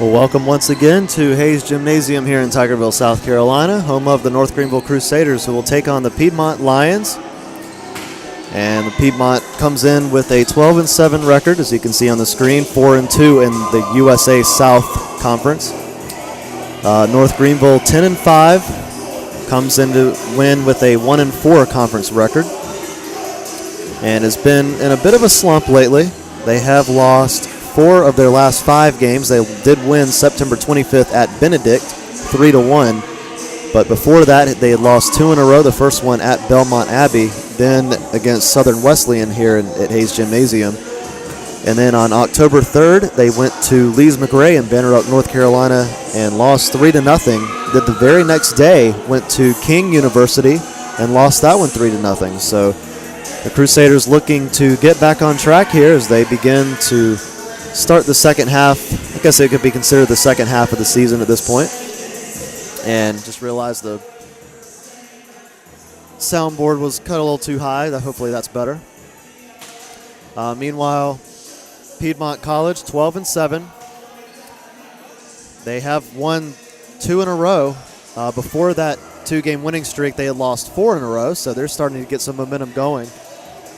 Well, welcome once again to Hayes Gymnasium here in Tigerville, South Carolina, home of the North Greenville Crusaders, who will take on the Piedmont Lions. And the Piedmont comes in with a 12-7 record, as you can see on the screen, 4-2 in the USA South Conference. North Greenville 10-5, comes in to win with a 1-4 conference record, and has been in a bit of a slump lately. They have lost 4 of their last 5 games. They did win September 25th at Benedict, 3-1. But before that, they had lost 2 in a row. The first one at Belmont Abbey, then against Southern Wesleyan here at Hayes Gymnasium. And then on October 3rd, they went to Lees McRae in Banner Oak, North Carolina, and lost 3-0. Then the very next day, went to King University and lost that one 3-0. So the Crusaders looking to get back on track here as they begin to start the second half. I guess it could be considered the second half of the season at this point. And just realized the soundboard was cut a little too high. Hopefully that's better. Meanwhile, Piedmont College, 12-7. They have won 2 in a row. Before that 2-game winning streak, they had lost 4 in a row, so they're starting to get some momentum going.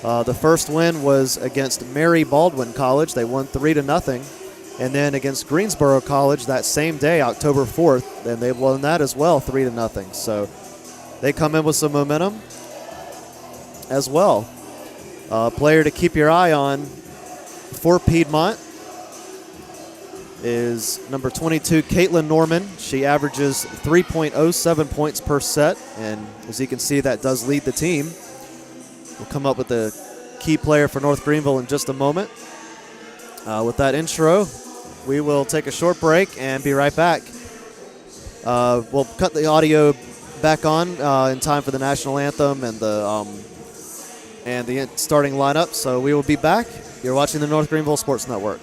The first win was against Mary Baldwin College. They won 3-0. And then against Greensboro College that same day, October 4th, and they won that as well, 3-0. So they come in with some momentum as well. Player to keep your eye on for Piedmont is number 22, Caitlin Norman. She averages 3.07 points per set, and as you can see, that does lead the team. We'll come up with the key player for North Greenville in just a moment. With that intro, we will take a short break and be right back. We'll cut the audio back on in time for the national anthem and the starting lineup. So we will be back. You're watching the North Greenville Sports Network.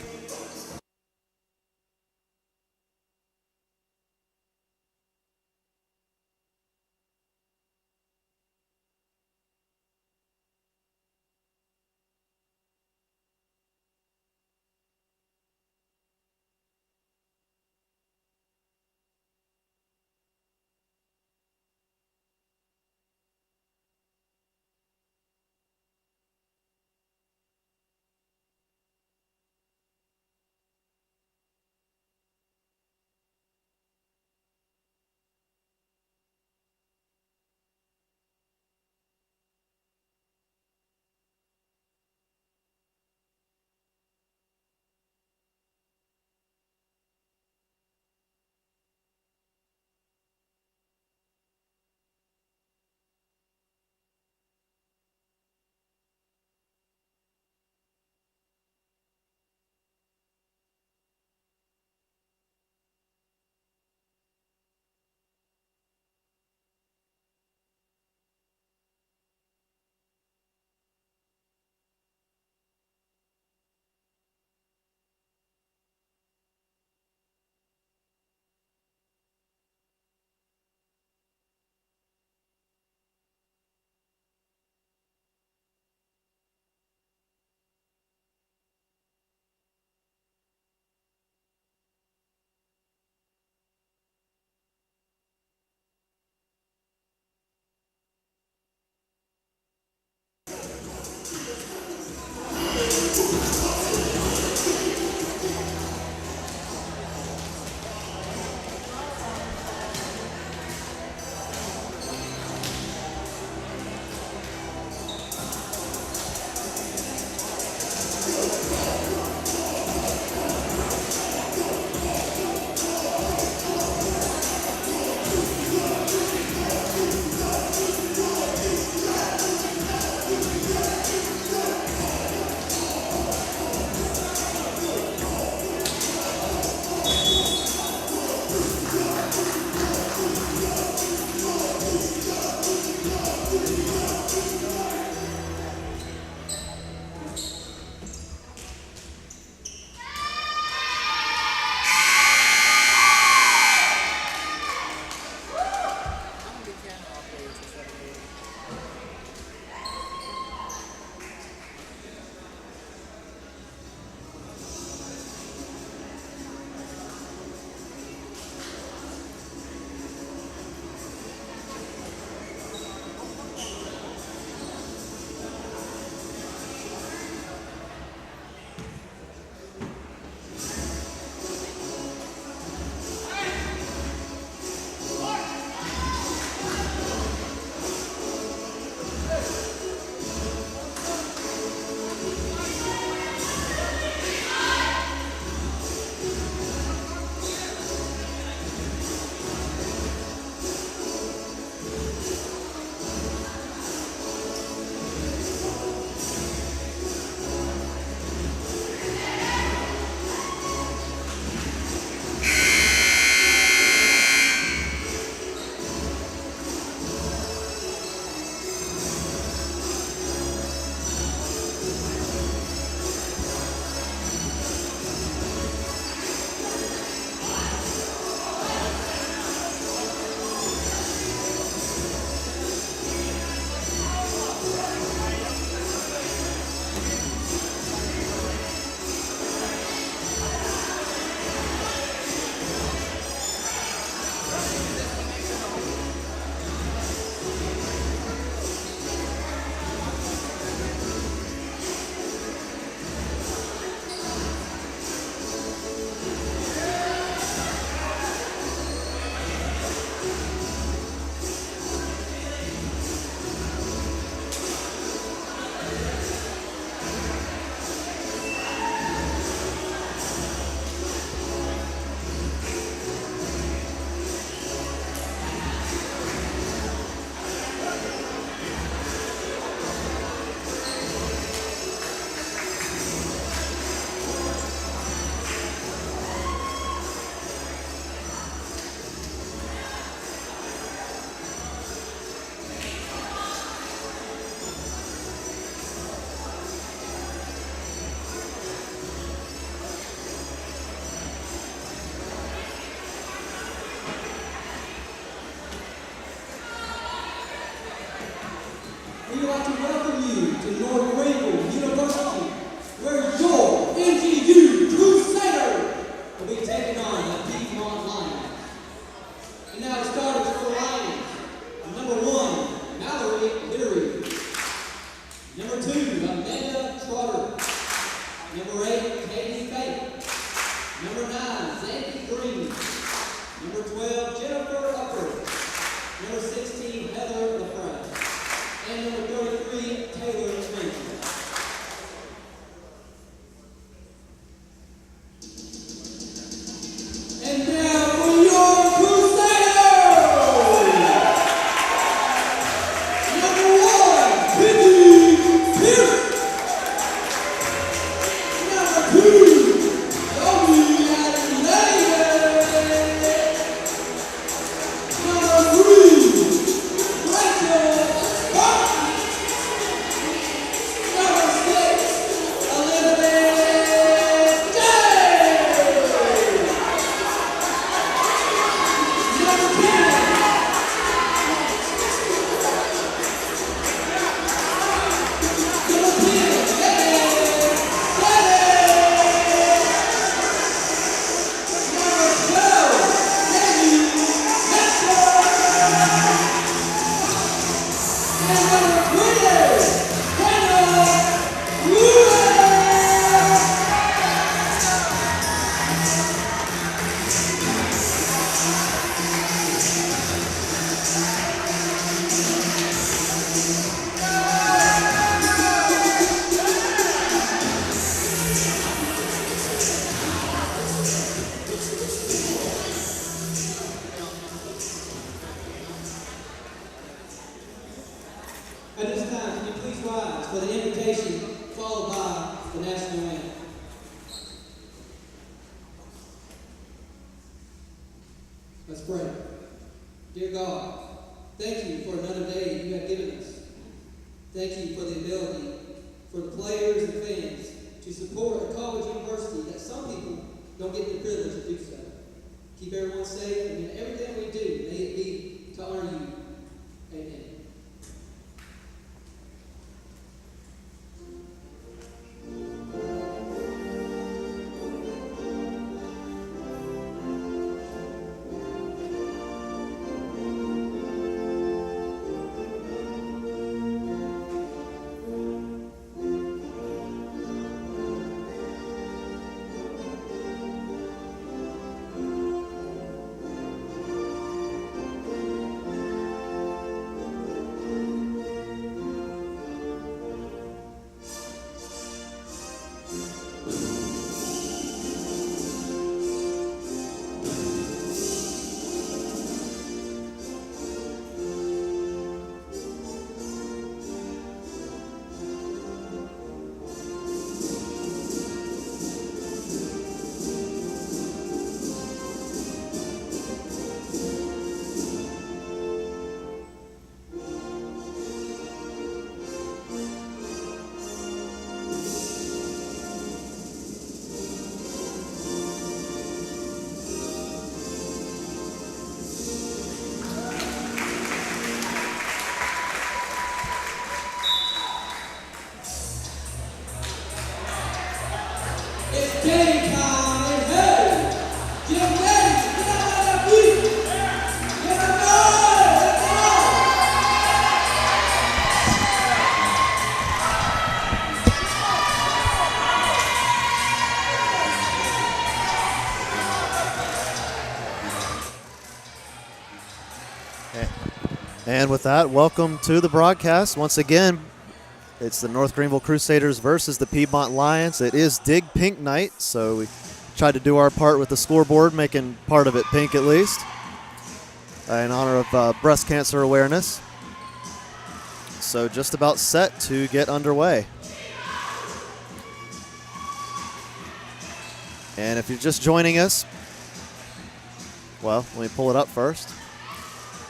national anthem. Let's pray. Dear God, thank you for another day you have given us. Thank you for the ability for the players and fans to support a college university that some people don't get the privilege to do so. Keep everyone safe, and in everything we do, may it be to honor you. Amen. And with that, welcome to the broadcast. Once again, it's the North Greenville Crusaders versus the Piedmont Lions. It is Dig Pink Night, so we tried to do our part with the scoreboard, making part of it pink at least, in honor of breast cancer awareness. So just about set to get underway. And if you're just joining us, well, let me pull it up first.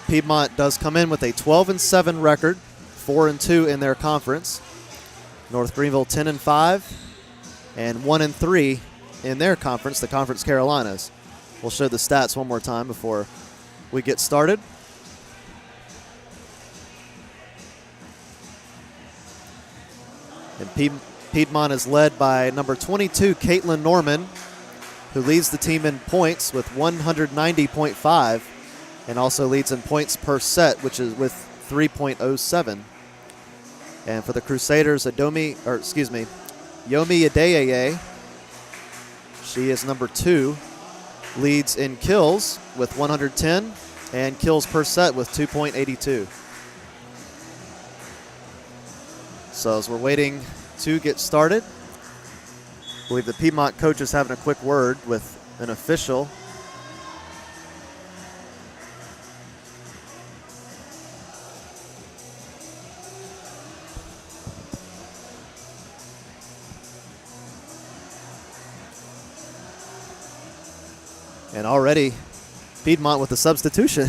Piedmont does come in with a 12-7 record, 4-2 in their conference. North Greenville 10-5 and 1-3 in their conference, the Conference Carolinas. We'll show the stats one more time before we get started. And Piedmont is led by number 22, Caitlin Norman, who leads the team in points with 190.5. and also leads in points per set, which is with 3.07. And for the Crusaders, Yomi Adeyeye, she is number 2, leads in kills with 110 and kills per set with 2.82. So as we're waiting to get started, I believe the Piedmont coach is having a quick word with an official. And already Piedmont with a substitution.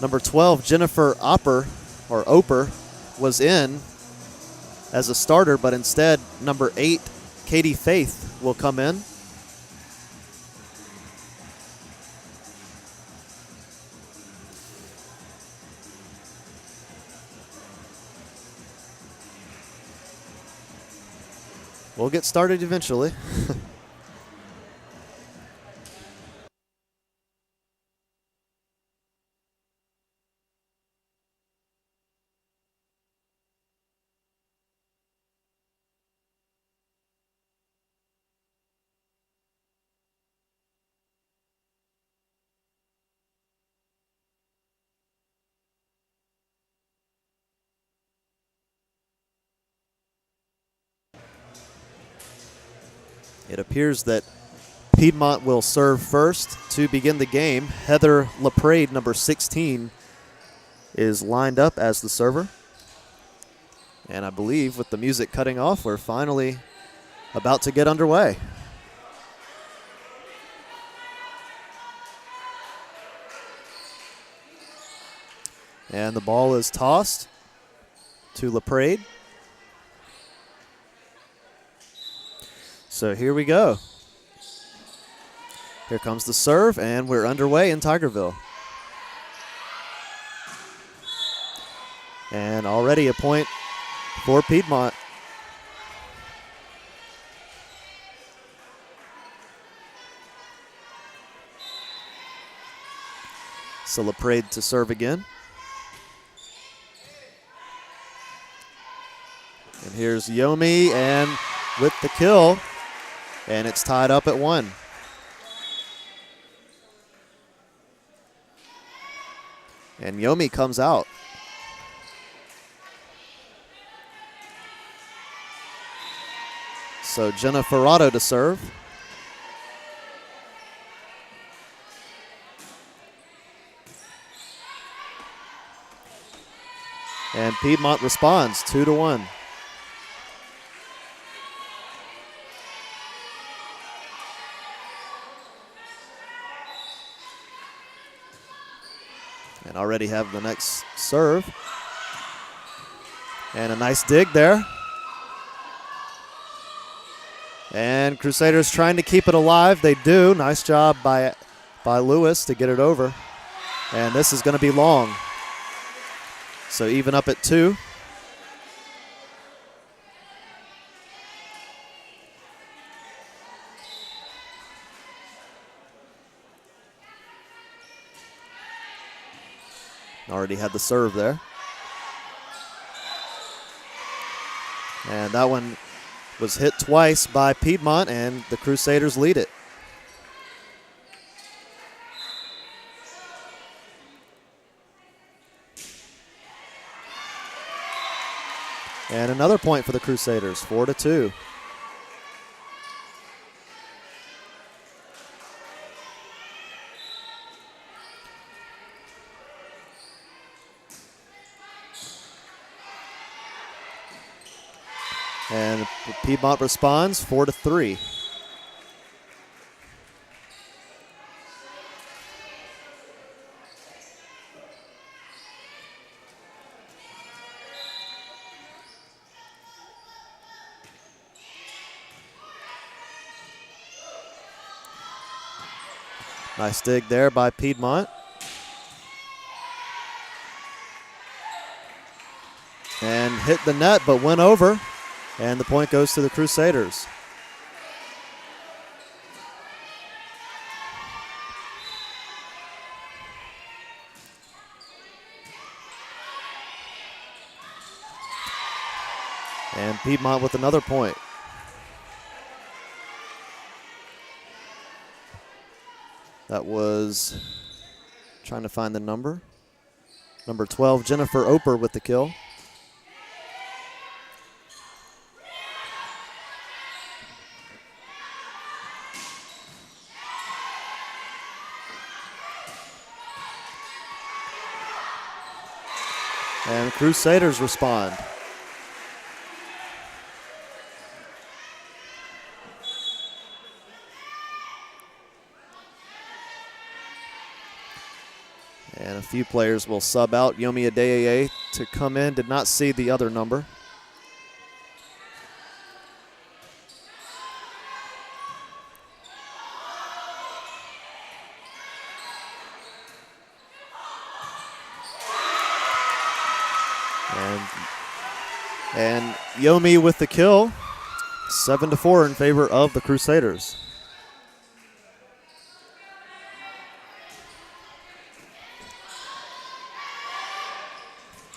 Number 12, Jennifer Oper, was in as a starter, but instead number 8, Katie Faith, will come in. We'll get started eventually. It appears that Piedmont will serve first to begin the game. Heather LaPrade, number 16, is lined up as the server. And I believe with the music cutting off, we're finally about to get underway. And the ball is tossed to LaPrade. So here we go. Here comes the serve, and we're underway in Tigerville. And already a point for Piedmont. So LaPrade to serve again. And here's Yomi, and with the kill, and it's tied up at 1. And Yomi comes out. So Jenna Ferrado to serve. And Piedmont responds 2-1. And already have the next serve. And a nice dig there. And Crusaders trying to keep it alive. They do. Nice job by Lewis to get it over. And this is going to be long. So even up at 2. Already had the serve there. And that one was hit twice by Piedmont, and the Crusaders lead it. And another point for the Crusaders, 4-2. And Piedmont responds 4-3. Nice dig there by Piedmont. And hit the net, but went over. And the point goes to the Crusaders. And Piedmont with another point. That was, trying to find the number. Number 12, Jennifer Oper with the kill. And Crusaders respond. And a few players will sub out. Yomi Adeyeye to come in. Did not see the other number. And Yomi with the kill. 7-4 in favor of the Crusaders.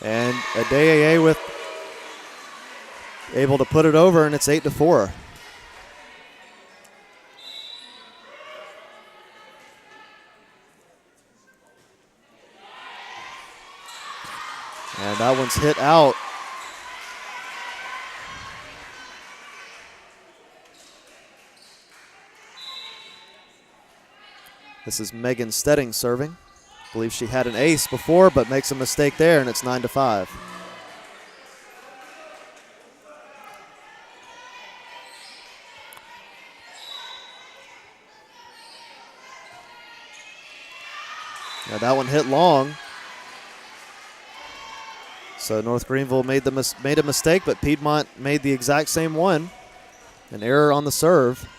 And Adeyeye with able to put it over, and it's 8-4. And that one's hit out. This is Megan Stedding serving. I believe she had an ace before, but makes a mistake there, and it's 9-5. Now that one hit long. So North Greenville made a mistake, but Piedmont made the exact same one. An error on the serve.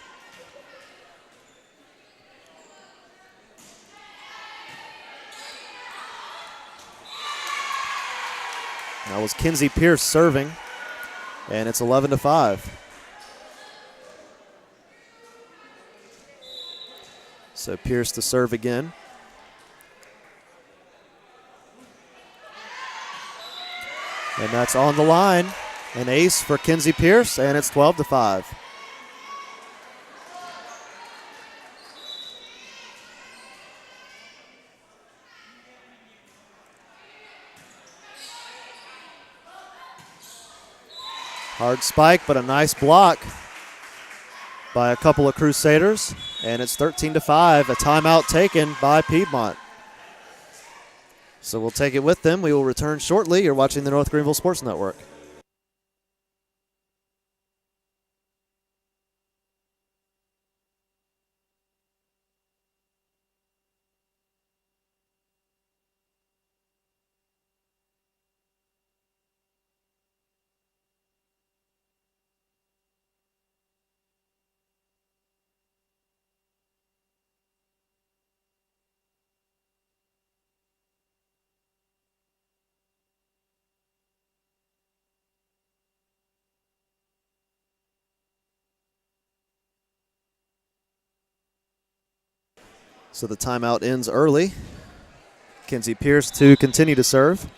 That was Kinsey Pierce serving, and it's 11-5. So Pierce to serve again. And that's on the line. An ace for Kinsey Pierce, and it's 12-5. Hard spike, but a nice block by a couple of Crusaders, and it's 13-5, a timeout taken by Piedmont. So we'll take it with them. We will return shortly. You're watching the North Greenville Sports Network. So the timeout ends early. Kinsey Pierce to continue to serve.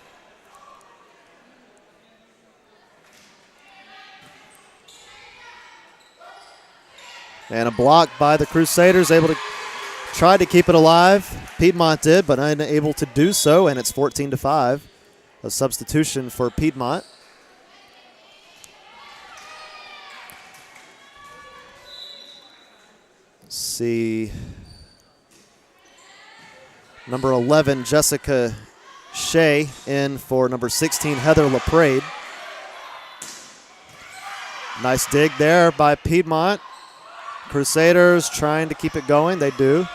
And a block by the Crusaders, able to try to keep it alive. Piedmont did, but unable to do so, and it's 14-5. A substitution for Piedmont. Let's see. Number 11, Jessica Shea, in for number 16, Heather LaPrade. Nice dig there by Piedmont. Crusaders trying to keep it going. They do.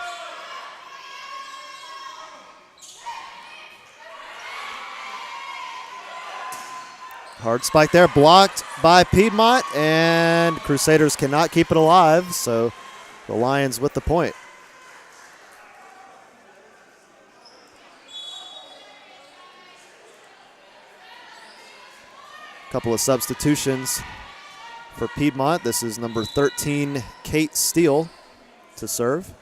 Hard spike there, blocked by Piedmont, and Crusaders cannot keep it alive, so the Lions with the point. Couple of substitutions for Piedmont. This is number 13, Kate Steele, to serve.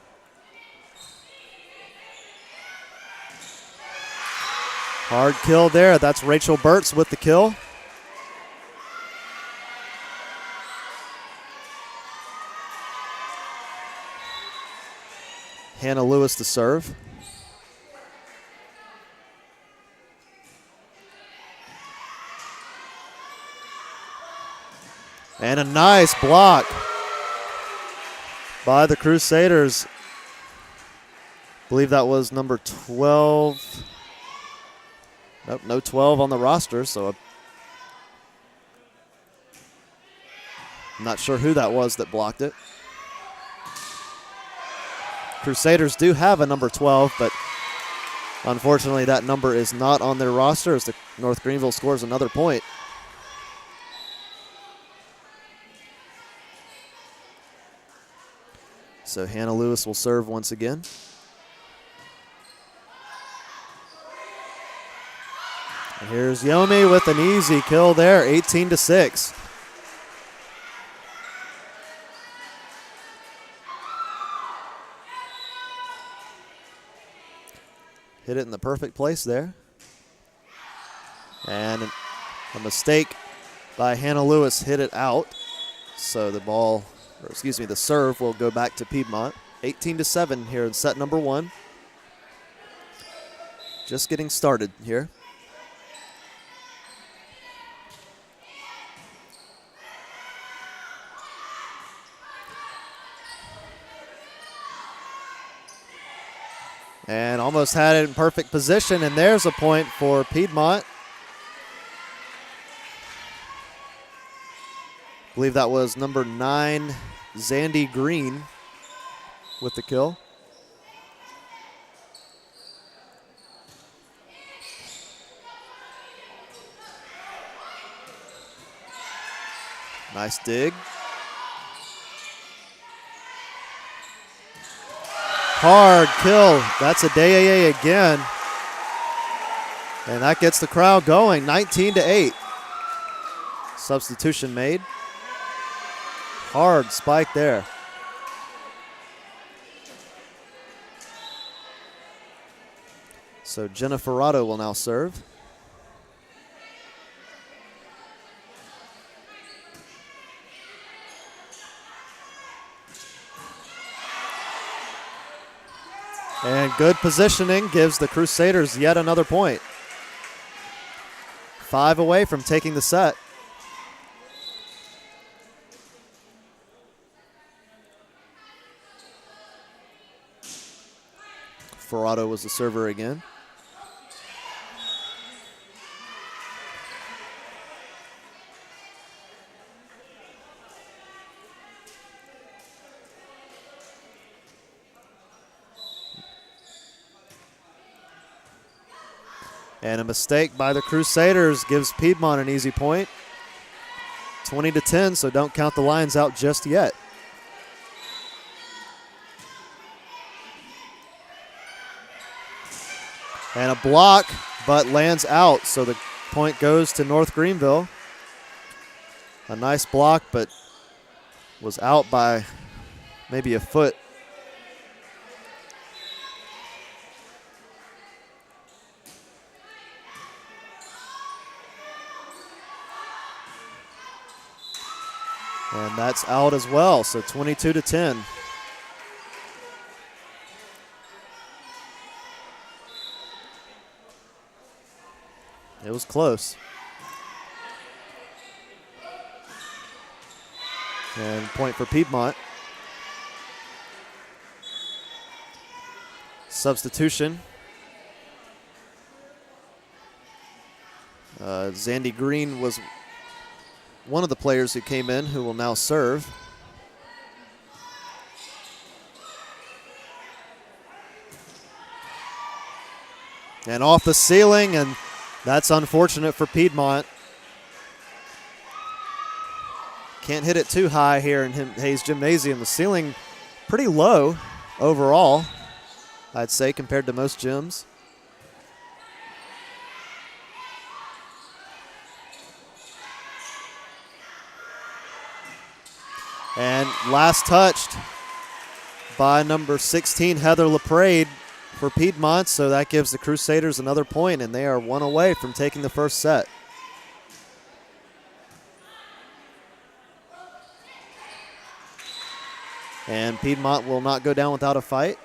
Hard kill there. That's Rachel Burtz with the kill. Hannah Lewis to serve. And a nice block by the Crusaders. I believe that was number 12. Nope, no 12 on the roster, so I'm not sure who that was that blocked it. Crusaders do have a number 12, but unfortunately that number is not on their roster as the North Greenville scores another point. So Hannah Lewis will serve once again. And here's Yomi with an easy kill there, 18-6. Hit it in the perfect place there. And a mistake by Hannah Lewis hit it out. So the ball, or excuse me, the serve will go back to Piedmont. 18-7 here in set number one. Just getting started here. And almost had it in perfect position, and there's a point for Piedmont. I believe that was number 9, Zandy Green, with the kill. Nice dig. Hard kill. That's a Dayeye again. And that gets the crowd going, 19-8. Substitution made. Hard spike there. So Jenna Ferrado will now serve. And good positioning gives the Crusaders yet another point. 5 away from taking the set. Ferrado was the server again. And a mistake by the Crusaders gives Piedmont an easy point. 20-10, so don't count the Lions out just yet. And a block, but lands out, so the point goes to North Greenville. A nice block, but was out by maybe a foot. And that's out as well, so 22-10. It was close. And point for Piedmont. Substitution. Zandy Green was one of the players who came in who will now serve. And off the ceiling, and that's unfortunate for Piedmont. Can't hit it too high here in Hayes Gymnasium. The ceiling pretty low overall, I'd say, compared to most gyms. And last touched by number 16, Heather LaPrade for Piedmont, so that gives the Crusaders another point, and they are 1 away from taking the first set. And Piedmont will not go down without a fight.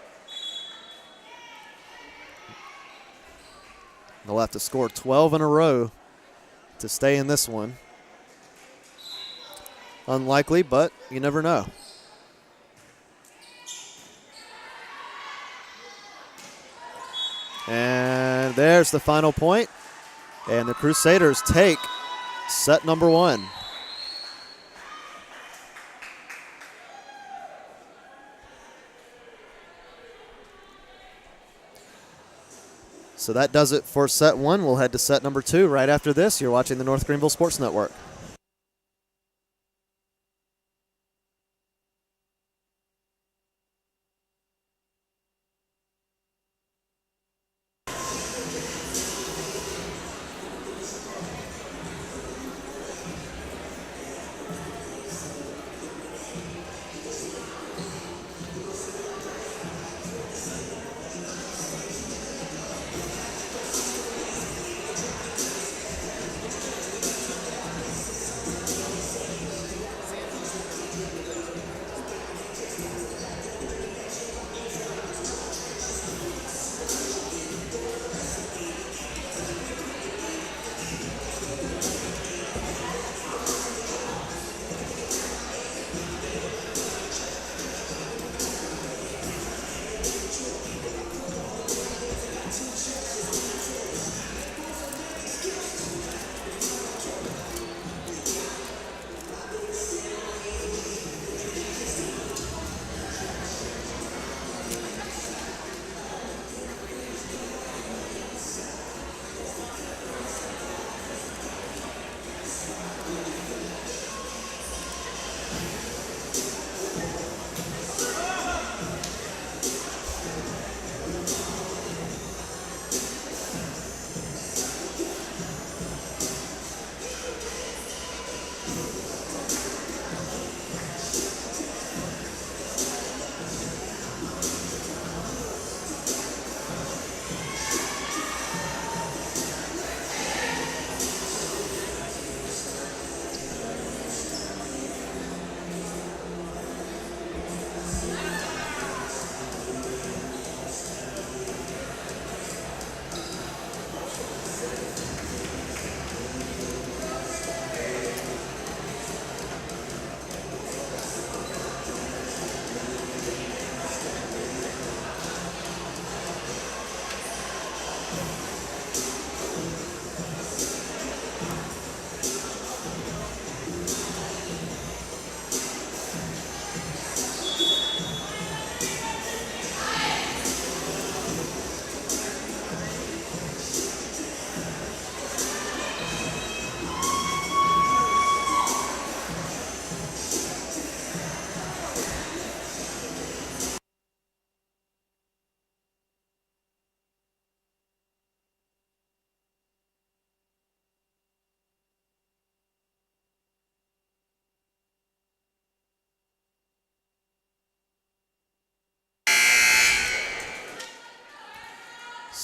They'll have to score 12 in a row to stay in this one. Unlikely, but you never know. And there's the final point. And the Crusaders take set number 1. So that does it for set 1. We'll head to set number 2 right after this. You're watching the North Greenville Sports Network.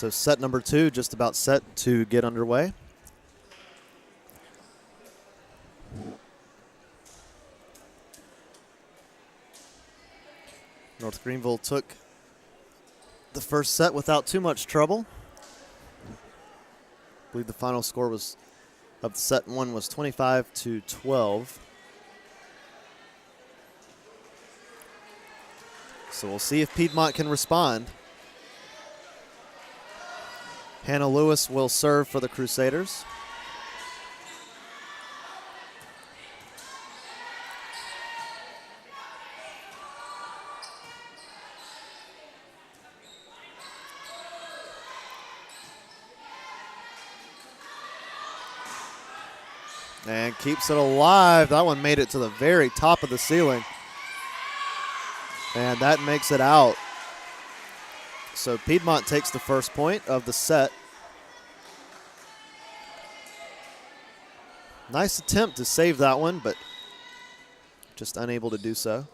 So set number 2 just about set to get underway. North Greenville took the first set without too much trouble. I believe the final score was of set 1 was 25-12. So we'll see if Piedmont can respond. Hannah Lewis will serve for the Crusaders. And keeps it alive. That one made it to the very top of the ceiling. And that makes it out. So Piedmont takes the first point of the set. Nice attempt to save that one, but just unable to do so.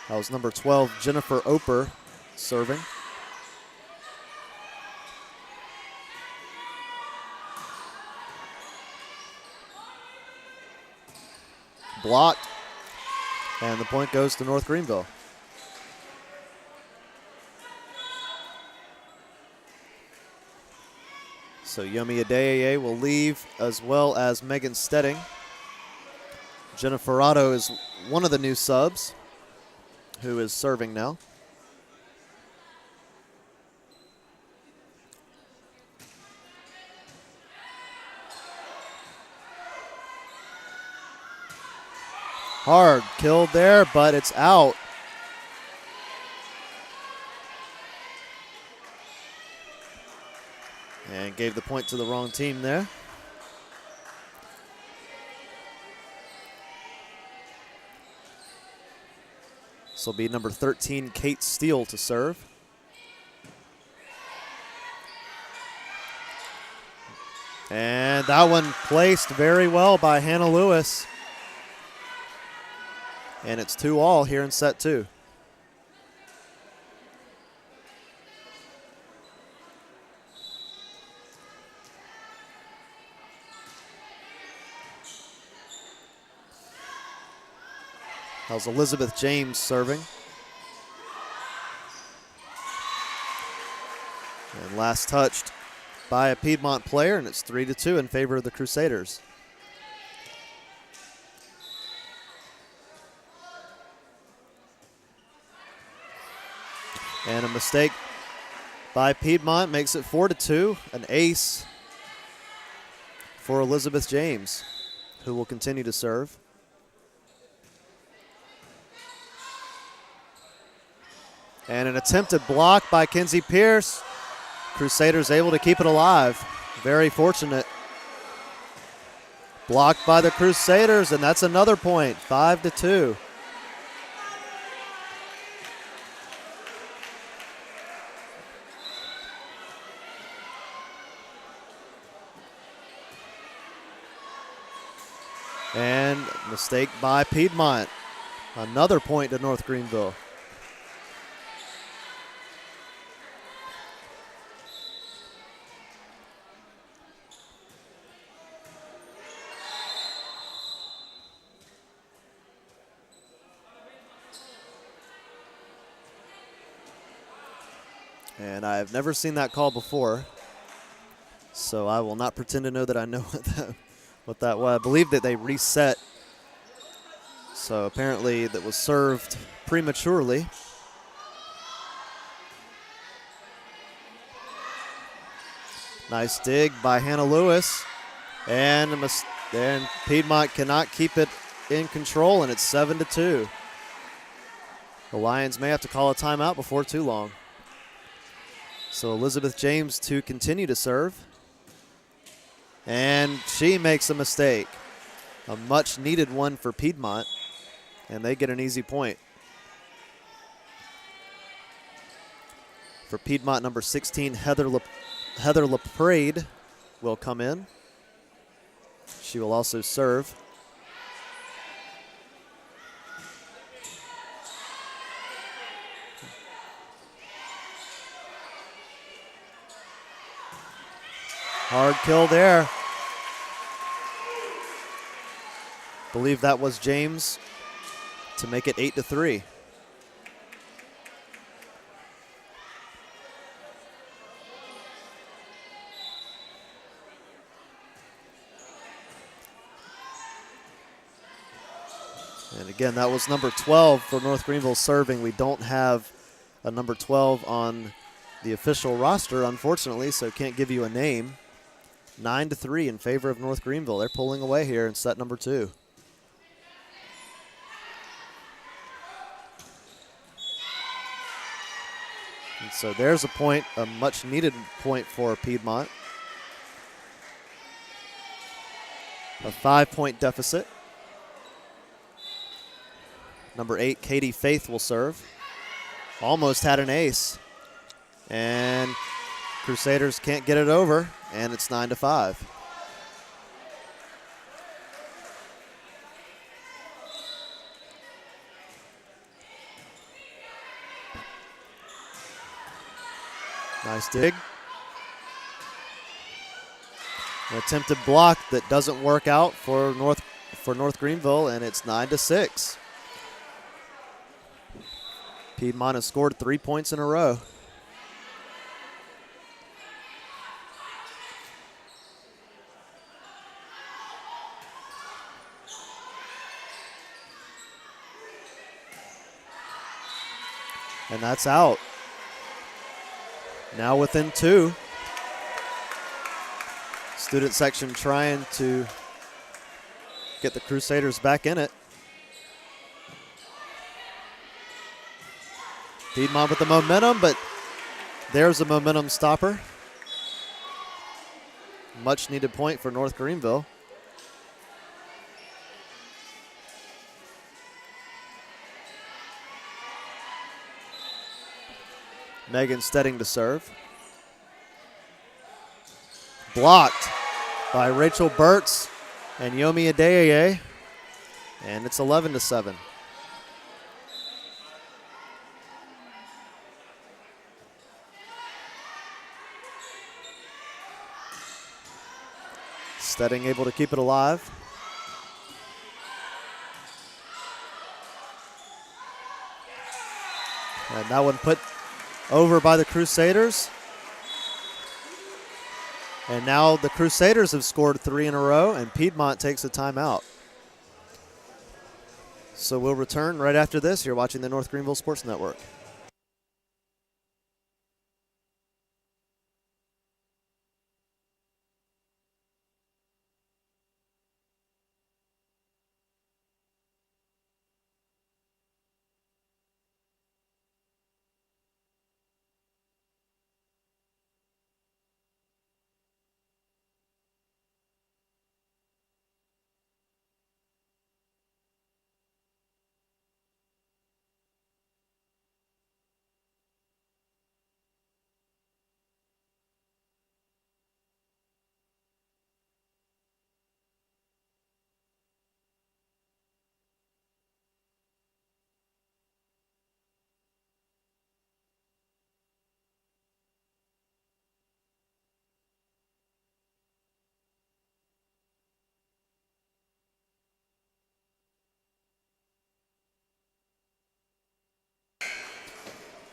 That was number 12, Jennifer Oper, serving. Blocked, and the point goes to North Greenville. So Yumi Adeyeye will leave, as well as Megan Stedding. Jenna Ferrado is one of the new subs who is serving now. Hard killed there, but it's out. And gave the point to the wrong team there. This will be number 13, Kate Steele, to serve. And that one placed very well by Hannah Lewis. And it's 2-all here in set 2. How's Elizabeth James serving? And last touched by a Piedmont player, and it's 3-2 in favor of the Crusaders. And a mistake by Piedmont makes it 4-2, an ace for Elizabeth James, who will continue to serve. And an attempted block by Kenzie Pierce. Crusaders able to keep it alive. Very fortunate. Blocked by the Crusaders, and that's another point, 5-2. And mistake by Piedmont. Another point to North Greenville. And I've never seen that call before, so I will not pretend to know that I know what that was. I believe that they reset, so apparently that was served prematurely. Nice dig by Hannah Lewis, and Piedmont cannot keep it in control, and it's 7-2. The Lions may have to call a timeout before too long. So Elizabeth James to continue to serve. And she makes a mistake. A much needed one for Piedmont. And they get an easy point. For Piedmont, number 16, Heather LaPrade will come in. She will also serve. Hard kill there. Believe that was James to make it 8-3. And again, that was number 12 for North Greenville serving. We don't have a number 12 on the official roster, unfortunately, so can't give you a name. 9-3 in favor of North Greenville. They're pulling away here in set number 2. And so there's a point, a much needed point for Piedmont. A 5-point deficit. Number 8, Katie Faith will serve. Almost had an ace. And Crusaders can't get it over, and it's 9-5. Nice dig. An attempted block that doesn't work out for North Greenville, and it's 9-6. Piedmont has scored 3 points in a row. And that's out. Now within 2. Student section trying to get the Crusaders back in it. Piedmont with the momentum, but there's a momentum stopper. Much needed point for North Greenville. Megan Stedding to serve. Blocked by Rachel Burtz and Yomi Adeyeye, and it's 11-7. Stedding able to keep it alive. And that one put over by the Crusaders. And now the Crusaders have scored 3 in a row, and Piedmont takes a timeout. So we'll return right after this. You're watching the North Greenville Sports Network.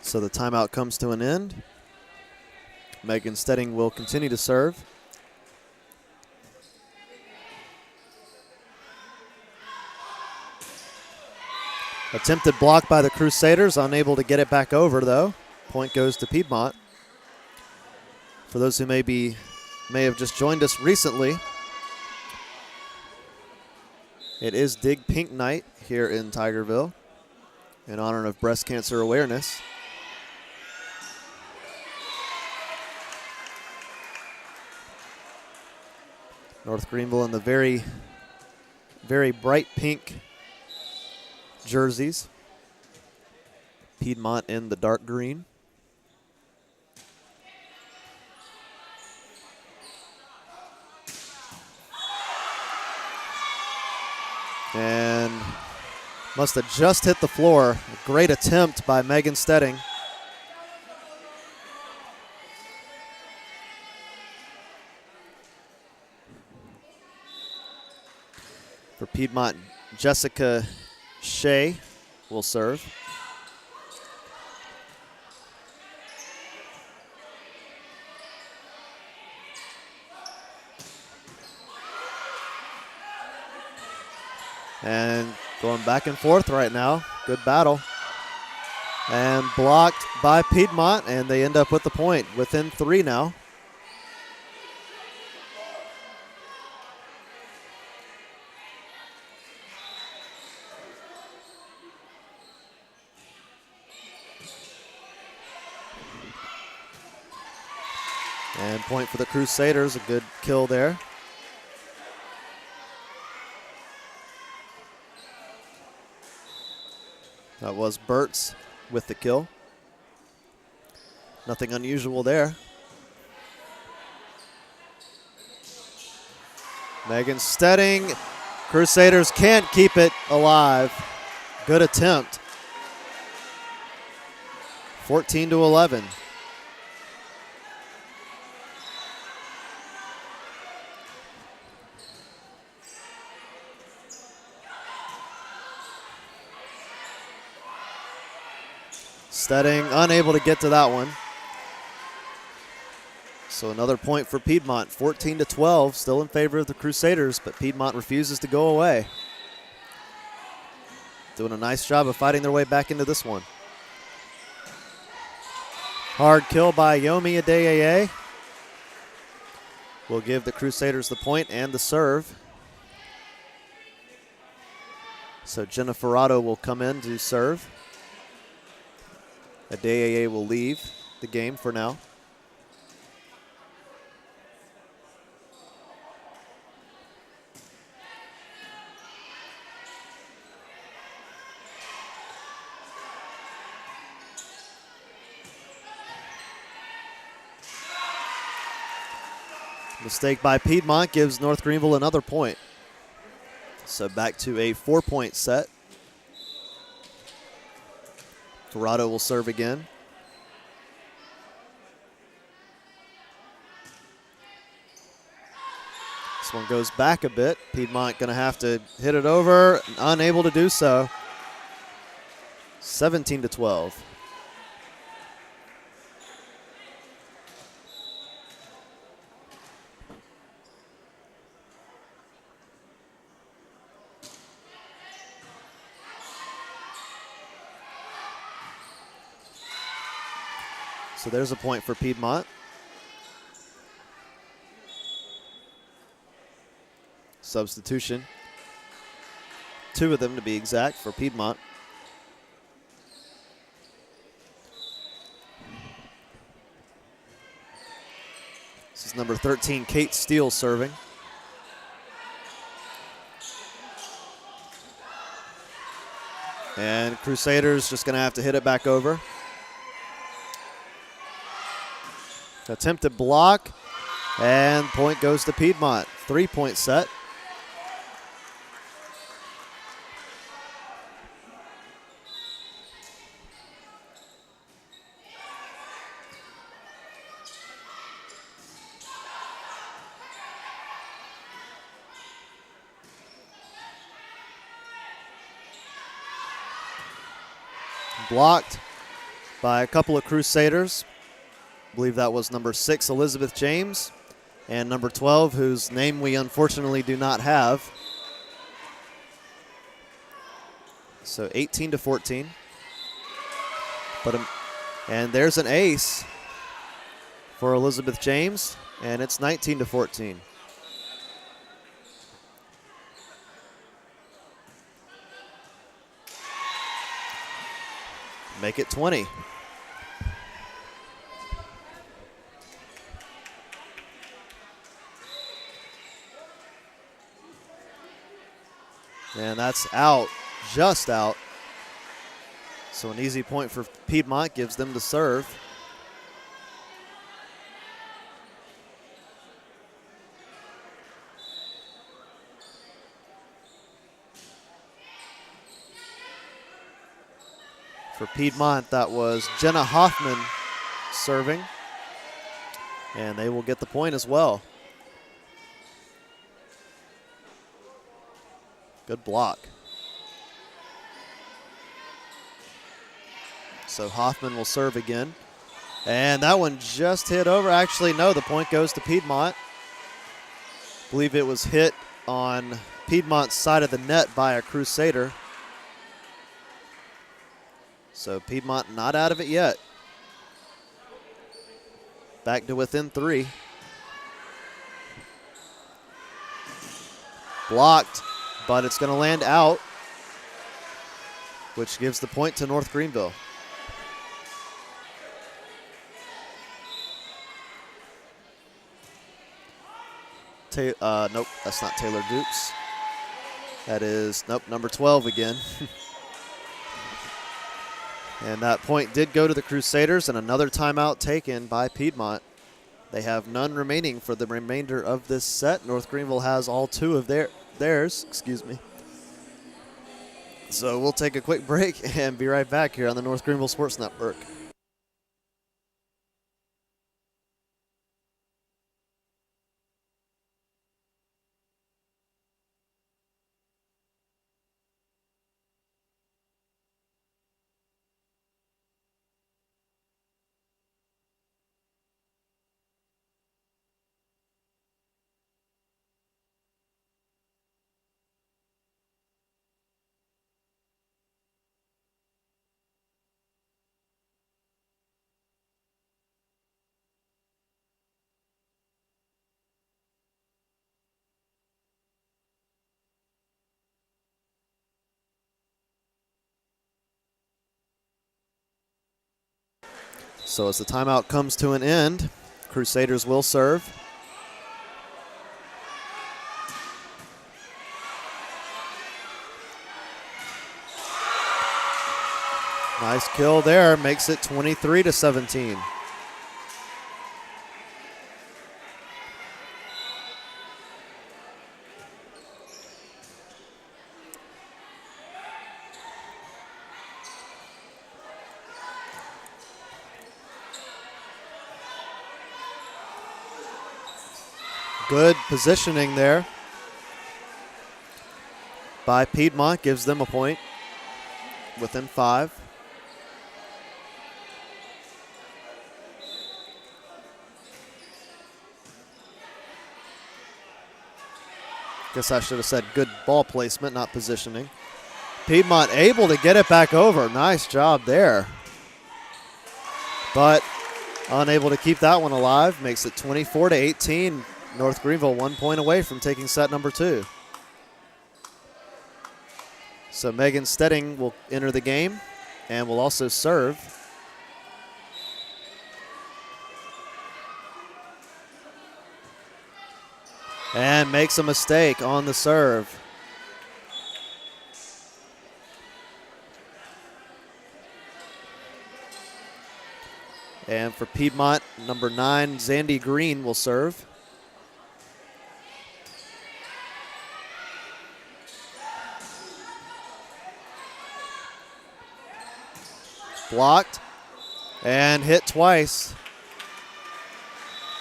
So the timeout comes to an end. Megan Stedding will continue to serve. Attempted block by the Crusaders, unable to get it back over though. Point goes to Piedmont. For those who may have just joined us recently, it is Dig Pink Night here in Tigerville in honor of breast cancer awareness. North Greenville in the very, very bright pink jerseys. Piedmont in the dark green. And must have just hit the floor. A great attempt by Megan Stedding. For Piedmont, Jessica Shea will serve. And going back and forth right now. Good battle. And blocked by Piedmont, and they end up with the point. Within 3 now. And point for the Crusaders, a good kill there. That was Burtz with the kill. Nothing unusual there. Megan Stedding. Crusaders can't keep it alive. Good attempt. 14-11. Stedding unable to get to that one. So another point for Piedmont, 14-12, still in favor of the Crusaders, but Piedmont refuses to go away. Doing a nice job of fighting their way back into this one. Hard kill by Yomi Adeyeye. Will give the Crusaders the point and the serve. So Jenna Ferrado will come in to serve. Adeyeye will leave the game for now. Mistake by Piedmont gives North Greenville another point. So back to a 4-point set. Ferrado will serve again. This one goes back a bit. Piedmont going to have to hit it over, unable to do so. 17-12. So there's a point for Piedmont. Substitution. 2 of them to be exact for Piedmont. This is number 13, Kate Steele serving. And Crusaders just going to have to hit it back over. Attempted block, and point goes to Piedmont. 3-point set. Blocked by a couple of Crusaders. I believe that was number 6, Elizabeth James, and number 12, whose name we unfortunately do not have. So 18-14. And there's an ace for Elizabeth James, and it's 19-14. Make it 20. And that's out, just out. So an easy point for Piedmont gives them the serve. For Piedmont, that was Jenna Hoffman serving. And they will get the point as well. Good block. So Hoffman will serve again. And that one just hit over. Actually, no, the point goes to Piedmont. I believe it was hit on Piedmont's side of the net by a Crusader. So Piedmont not out of it yet. Back to within 3. Blocked, but it's going to land out, which gives the point to North Greenville. Nope, that's not Taylor Dukes. That is, nope, number 12 again. And that point did go to the Crusaders, and another timeout taken by Piedmont. They have none remaining for the remainder of this set. North Greenville has all 2 of theirs. Excuse me. So we'll take a quick break and be right back here on the North Greenville Sports Network. So as the timeout comes to an end, Crusaders will serve. Nice kill there, makes it 23-17. Good positioning there by Piedmont, gives them a point within 5. Guess I should have said good ball placement, not positioning. Piedmont able to get it back over. Nice job there. But unable to keep that one alive. Makes it 24-18. North Greenville 1 point away from taking set number 2. So Megan Stedding will enter the game and will also serve. And makes a mistake on the serve. And for Piedmont, number 9, Zandy Green will serve. Blocked and hit twice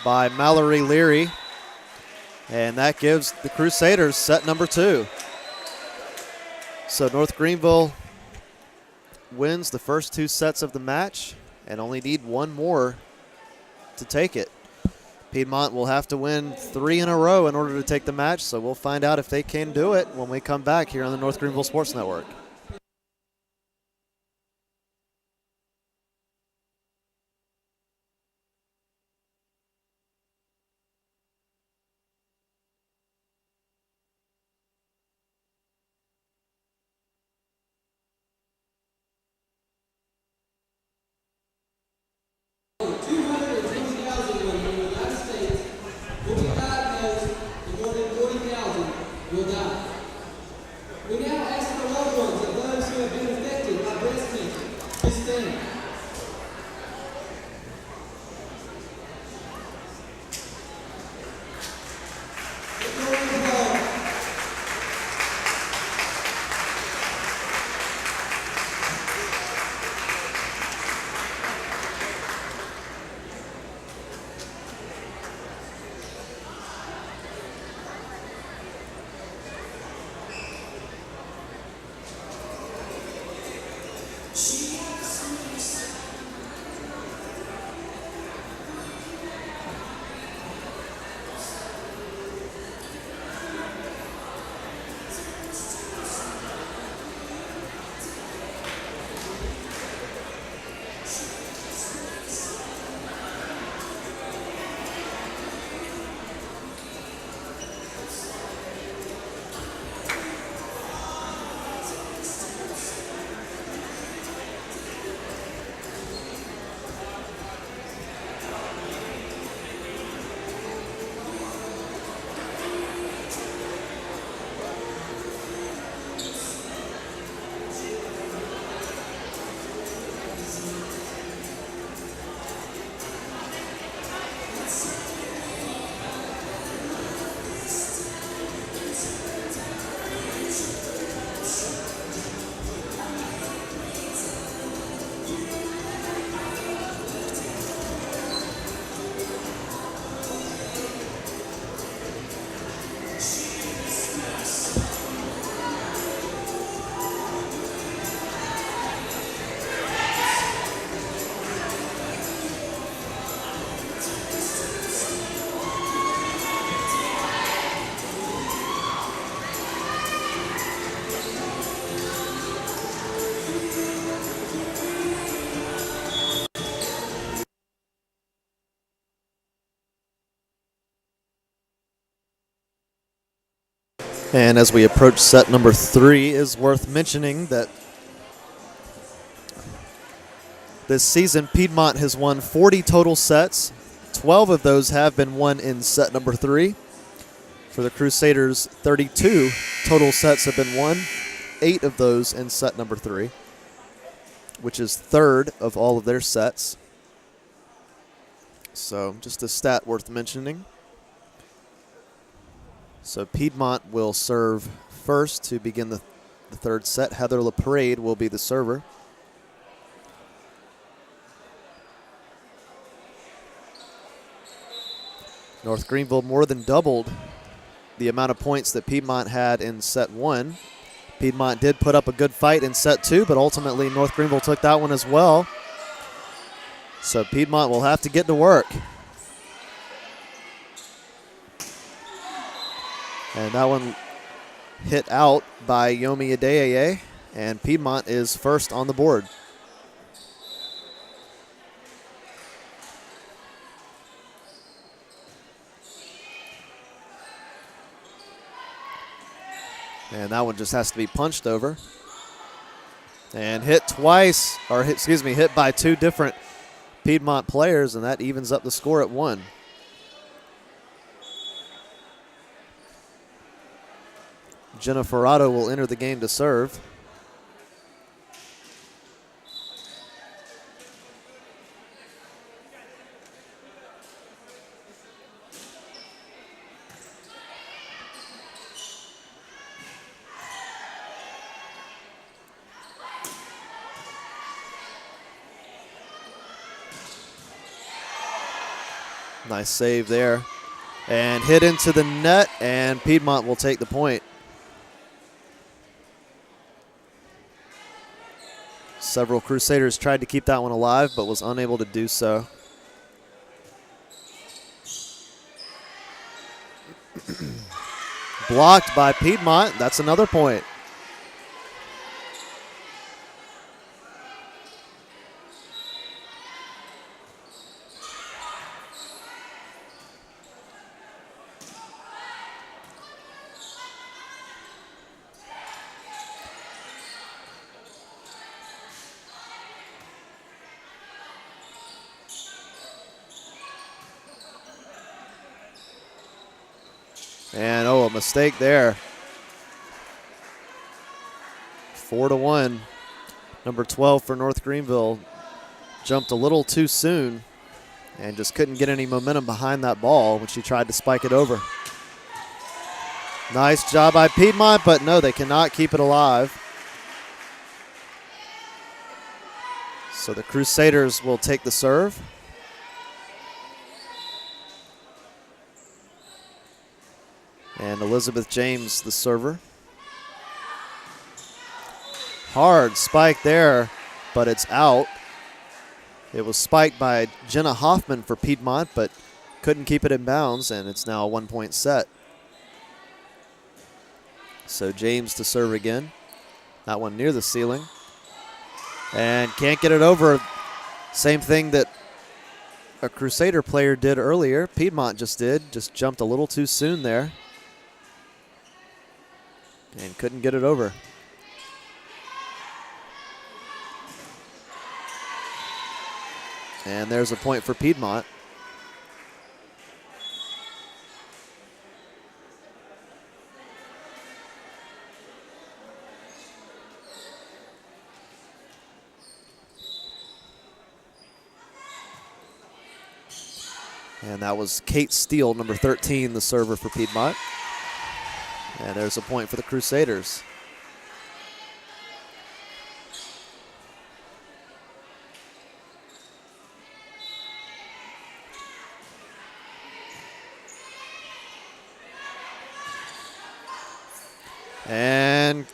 by Mallory Leary. And that gives the Crusaders set number 2. So North Greenville wins the first 2 sets of the match and only need 1 more to take it. Piedmont will have to win 3 in a row in order to take the match, so we'll find out if they can do it when we come back here on the North Greenville Sports Network. And as we approach set number 3, is worth mentioning that this season Piedmont has won 40 total sets. 12 of those have been won in set number 3. For the Crusaders, 32 total sets have been won, 8 of those in set number 3, which is third of all of their sets. So just a stat worth mentioning. So Piedmont will serve first to begin the third set. Heather LaPrade will be the server. North Greenville more than doubled the amount of points that Piedmont had in set 1. Piedmont did put up a good fight in set 2, but ultimately North Greenville took that one as well. So Piedmont will have to get to work. And that one hit out by Yomi Adeyeye, and Piedmont is first on the board. And that one just has to be punched over. And hit twice, or hit by 2 different Piedmont players, and that evens up the score at 1. Jenna Ferrado will enter the game to serve. Nice save there. And hit into the net, and Piedmont will take the point. Several Crusaders tried to keep that one alive, but was unable to do so. Blocked by Piedmont. That's another point. And a mistake there. 4-1. Number 12 for North Greenville jumped a little too soon and just couldn't get any momentum behind that ball when she tried to spike it over. Nice job by Piedmont, but no, they cannot keep it alive. So the Crusaders will take the serve. And Elizabeth James, the server. Hard spike there, but it's out. It was spiked by Jenna Hoffman for Piedmont, but couldn't keep it in bounds, and it's now a 1-point set. So James to serve again. That one near the ceiling. And can't get it over. Same thing that a Crusader player did earlier. Piedmont just jumped a little too soon there. And couldn't get it over. And there's a point for Piedmont. And that was Kate Steele, number 13, the server for Piedmont. And there's a point for the Crusaders. And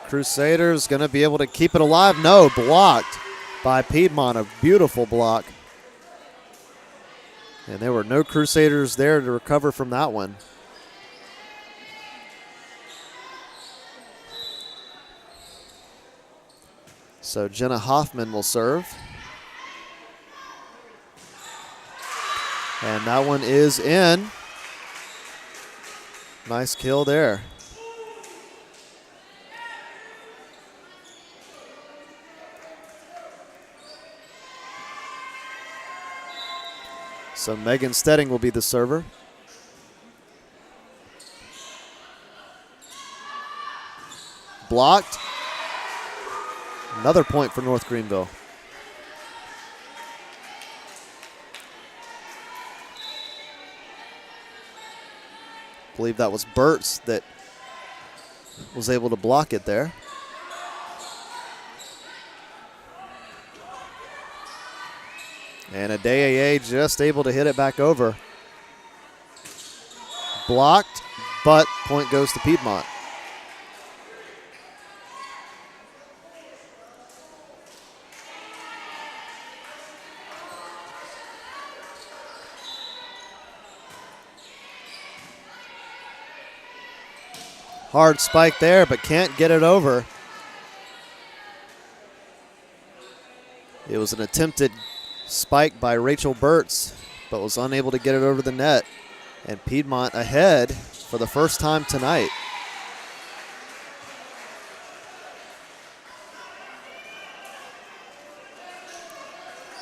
Crusaders going to be able to keep it alive. No, blocked by Piedmont. A beautiful block. And there were no Crusaders there to recover from that one. So Jenna Hoffman will serve. And that one is in. Nice kill there. So Megan Stedding will be the server. Blocked. Another point for North Greenville. I believe that was Burtz that was able to block it there. And Adeyeye just able to hit it back over. Blocked, but point goes to Piedmont. Hard spike there, but can't get it over. It was an attempted spike by Rachel Burtz, but was unable to get it over the net. And Piedmont ahead for the first time tonight.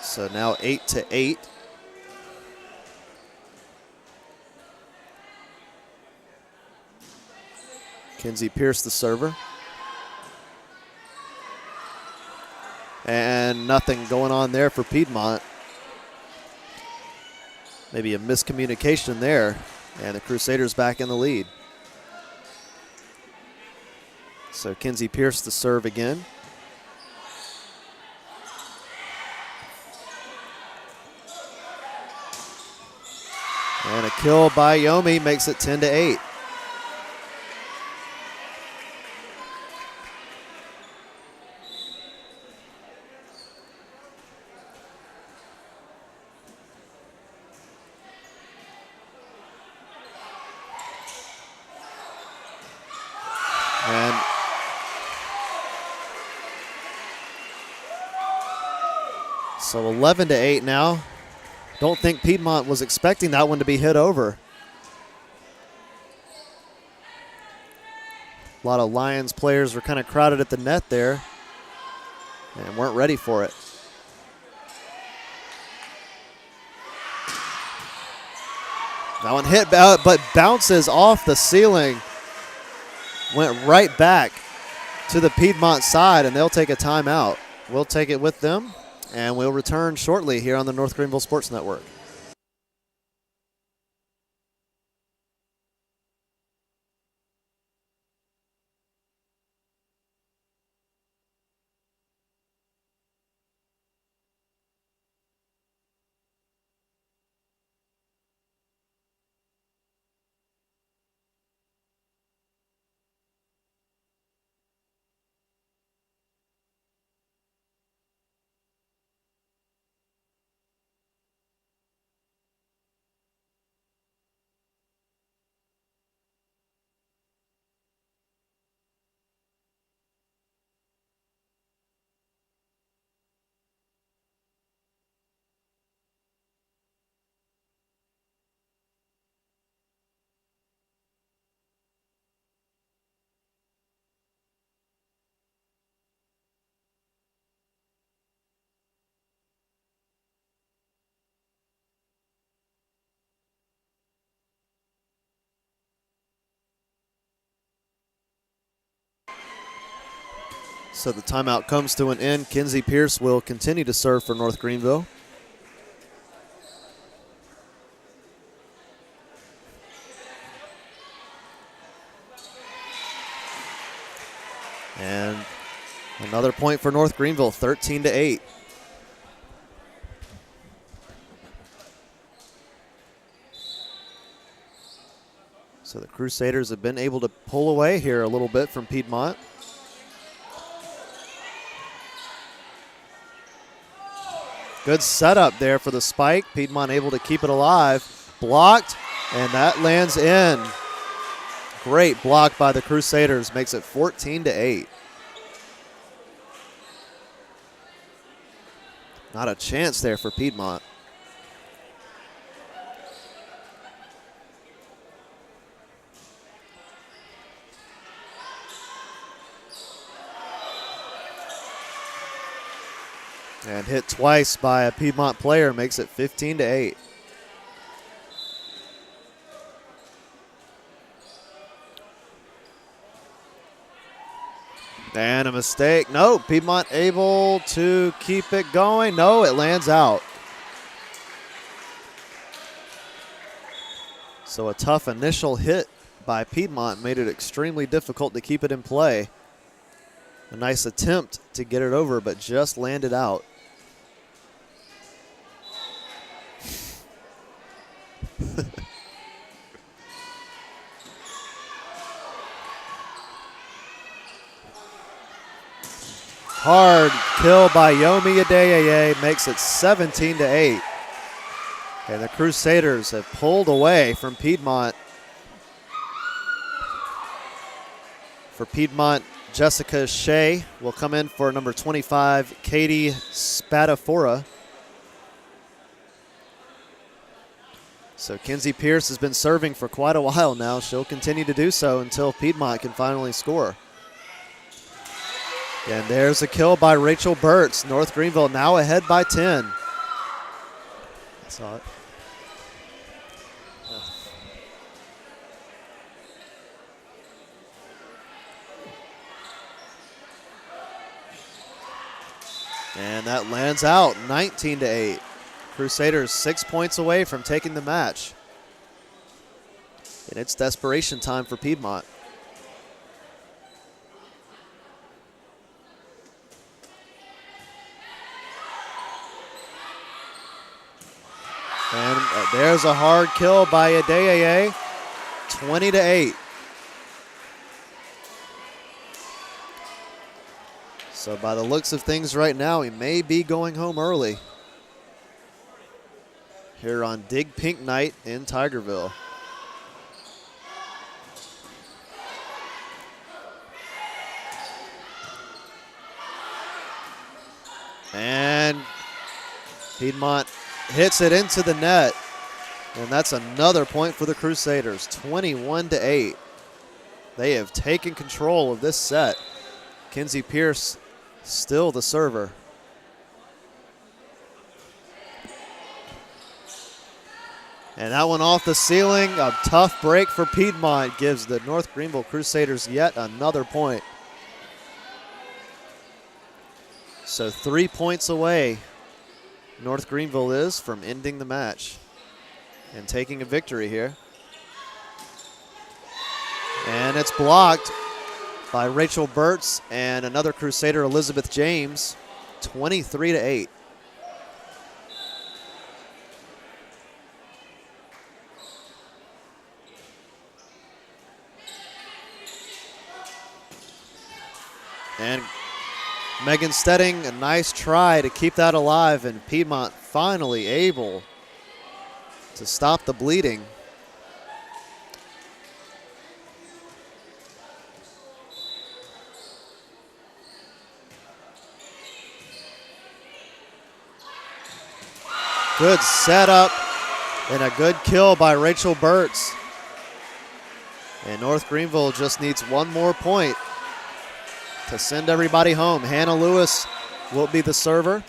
So now 8-8. Kinsey Pierce, the server. And nothing going on there for Piedmont. Maybe a miscommunication there. And the Crusaders back in the lead. So Kinsey Pierce to serve again. And a kill by Yomi makes it 10-8. So 11-8 now. Don't think Piedmont was expecting that one to be hit over. A lot of Lions players were kind of crowded at the net there and weren't ready for it. That one hit, but bounces off the ceiling. Went right back to the Piedmont side, and they'll take a timeout. We'll take it with them. And we'll return shortly here on the North Greenville Sports Network. So the timeout comes to an end. Kinsey Pierce will continue to serve for North Greenville. And another point for North Greenville, 13-8. So the Crusaders have been able to pull away here a little bit from Piedmont. Good setup there for the spike. Piedmont able to keep it alive. Blocked, and that lands in. Great block by the Crusaders, makes it 14-8. Not a chance there for Piedmont. And hit twice by a Piedmont player makes it 15-8. And a mistake. No, Piedmont able to keep it going. No, it lands out. So a tough initial hit by Piedmont made it extremely difficult to keep it in play. A nice attempt to get it over, but just landed out. Hard kill by Yomi Adeyeye makes it 17-8. And the Crusaders have pulled away from Piedmont. For Piedmont, Jessica Shea will come in for number 25, Katie Spadafora. So Kenzie Pierce has been serving for quite a while now. She'll continue to do so until Piedmont can finally score. And there's a kill by Rachel Burtz. North Greenville now ahead by 10. I saw it. And that lands out, 19-8. Crusaders 6 points away from taking the match. And it's desperation time for Piedmont. And there's a hard kill by Adeyeye, 20-8. So by the looks of things right now, he may be going home early here on Dig Pink Night in Tigerville. And Piedmont hits it into the net. And that's another point for the Crusaders, 21-8. They have taken control of this set. Kenzie Pierce still the server. And that one off the ceiling. A tough break for Piedmont gives the North Greenville Crusaders yet another point. So 3 points away, North Greenville is from ending the match and taking a victory here. And it's blocked by Rachel Burtz and another Crusader, Elizabeth James, 23-8. And Megan Stedding, a nice try to keep that alive, and Piedmont finally able to stop the bleeding. Good setup and a good kill by Rachel Burtz. And North Greenville just needs one more point to send everybody home. Hannah Lewis will be the server.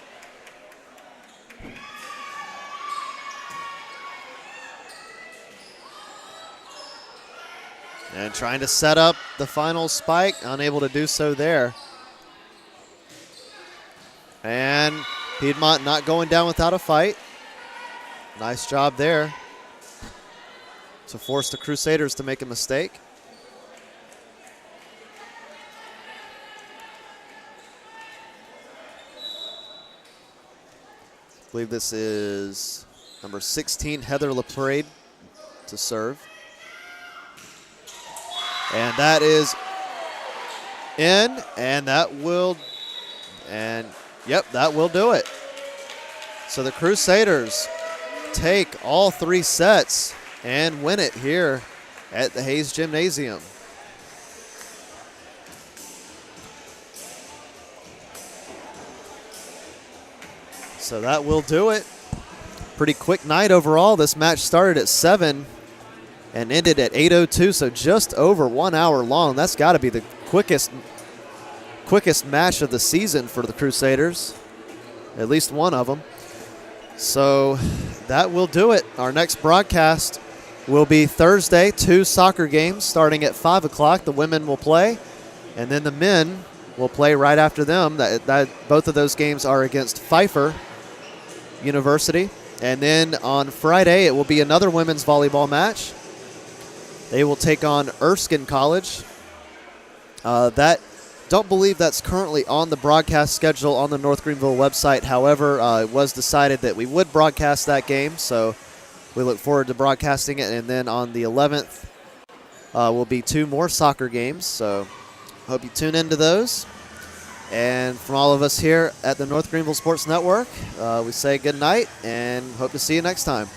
And trying to set up the final spike, unable to do so there. And Piedmont not going down without a fight. Nice job there to force the Crusaders to make a mistake. I believe this is number 16, Heather LaPrade, to serve. And that is in, and that will do it. So the Crusaders take all three sets and win it here at the Hayes Gymnasium. So that will do it. Pretty quick night overall. This match started at 7 and ended at 8:02, so just over 1 hour long. That's got to be the quickest match of the season for the Crusaders, at least one of them. So that will do it. Our next broadcast will be Thursday, 2 soccer games starting at 5 o'clock. The women will play, and then the men will play right after them. Both of those games are against Pfeiffer University. And then on Friday, it will be another women's volleyball match. They will take on Erskine College. Don't believe that's currently on the broadcast schedule on the North Greenville website. However, it was decided that we would broadcast that game, so we look forward to broadcasting it. And then on the 11th will be 2 more soccer games, so hope you tune into those. And from all of us here at the North Greenville Sports Network, we say good night and hope to see you next time.